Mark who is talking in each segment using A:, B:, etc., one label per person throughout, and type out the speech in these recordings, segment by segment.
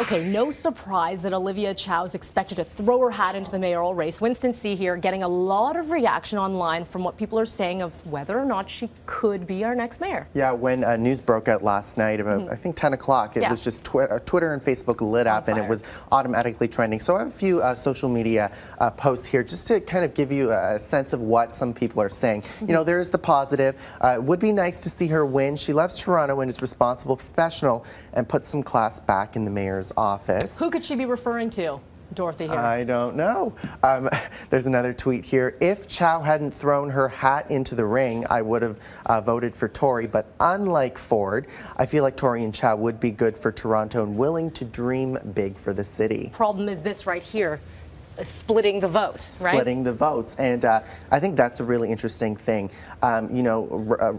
A: Okay, no surprise that Olivia Chow is expected to throw her hat into the mayoral race. Winston C. here getting a lot of reaction online from what people are saying of whether or not she could be our next mayor.
B: Yeah, when news broke out last night about, I think, 10 o'clock, it was just Twitter and Facebook lit up and it was automatically trending. So I have a few social media posts here just to kind of give you a sense of what some people are saying. You know, there is the positive. It would be nice to see her win. She loves Toronto and is responsible, professional, and puts some class back in the mayor's office.
A: Who could she be referring to, Dorothy, here?
B: I don't know. There's another tweet here. If Chow hadn't thrown her hat into the ring, I would have voted for Tory. But unlike Ford, I feel like Tory and Chow would be good for Toronto and willing to dream big for the city.
A: Problem is this right here. Splitting the vote, right?
B: Splitting the votes. And I think that's a really interesting thing. You know,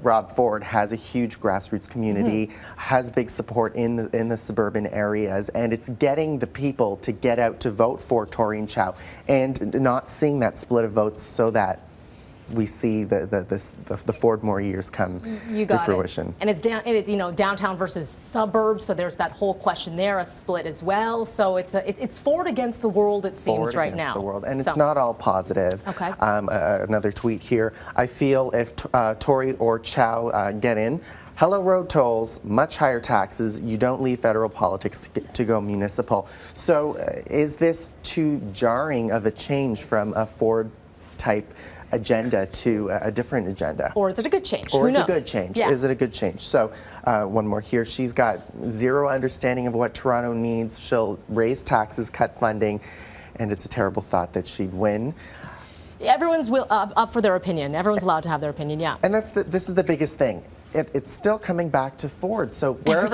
B: Rob Ford has a huge grassroots community, has big support in the suburban areas, and it's getting the people to get out to vote for Tory and Chow and not seeing that split of votes so that we see the Ford-Moore years come to fruition.
A: And it's you know, downtown versus suburbs, so there's that whole question there, a split as well. So it's Ford against the world, it seems, right now.
B: Ford against the world, and it's not all positive.
A: Okay.
B: Another tweet here. I feel if Tory or Chow get in, hello road tolls, much higher taxes, you don't leave federal politics to go municipal. So is this too jarring of a change from a Ford-type agenda to a different agenda?
A: Or is it a good change?
B: Or
A: Who
B: is
A: knows?
B: it a good change?
A: Yeah.
B: Is it a good change? So one more here. She's got zero understanding of what Toronto needs. She'll raise taxes, cut funding, and it's a terrible thought that she'd win.
A: Everyone's up for their opinion. Everyone's allowed to have their opinion, yeah.
B: And this is the biggest thing. It's still coming back to Ford. So wherever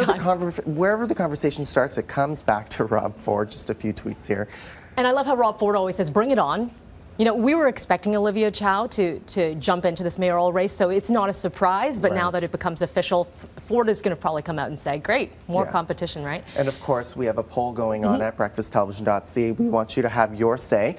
B: the conversation starts, it comes back to Rob Ford. Just a few tweets here.
A: And I love how Rob Ford always says, bring it on. You know, we were expecting Olivia Chow to jump into this mayoral race, so it's not a surprise, but now that it becomes official, Ford is going to probably come out and say, great, more competition, right?
B: And of course, we have a poll going on at breakfasttelevision.ca. We want you to have your say.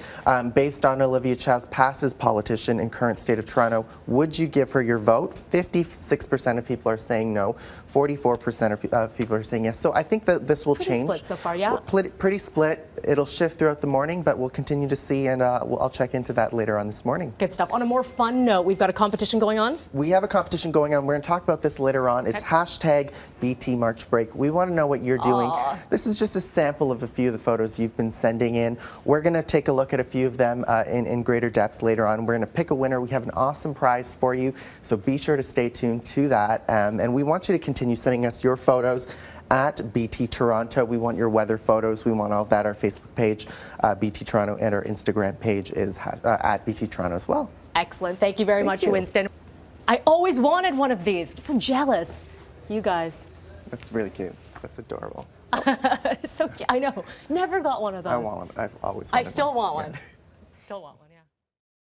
B: Based on Olivia Chow's past as politician in current state of Toronto, would you give her your vote? 56% of people are saying no. 44% of people are saying yes. So I think that this will change.
A: Pretty split so far, yeah.
B: Pretty split. It'll shift throughout the morning, but we'll continue to see, and I'll check into that later on this morning.
A: Good stuff. On a more fun note, we've got a competition going on.
B: We have a competition going on. We're going to talk about this later on. It's hashtag BT March Break. We want to know what you're doing. This is just a sample of a few of the photos you've been sending in. We're going to take a look at a few of them in greater depth later on. We're going to pick a winner. We have an awesome prize for you, so be sure to stay tuned to that. And we want you to continue sending us your photos at BT Toronto. We want your weather photos. We want all of that. Our Facebook page, BT Toronto, and our Instagram page is at BT Toronto as well.
A: Excellent. Thank you very much, Winston. I always wanted one of these. I'm so jealous. You guys.
B: That's really cute. That's adorable.
A: So cute. I know. Never got one of those.
B: I want one. I've always wanted one.
A: I still want one. Still want one.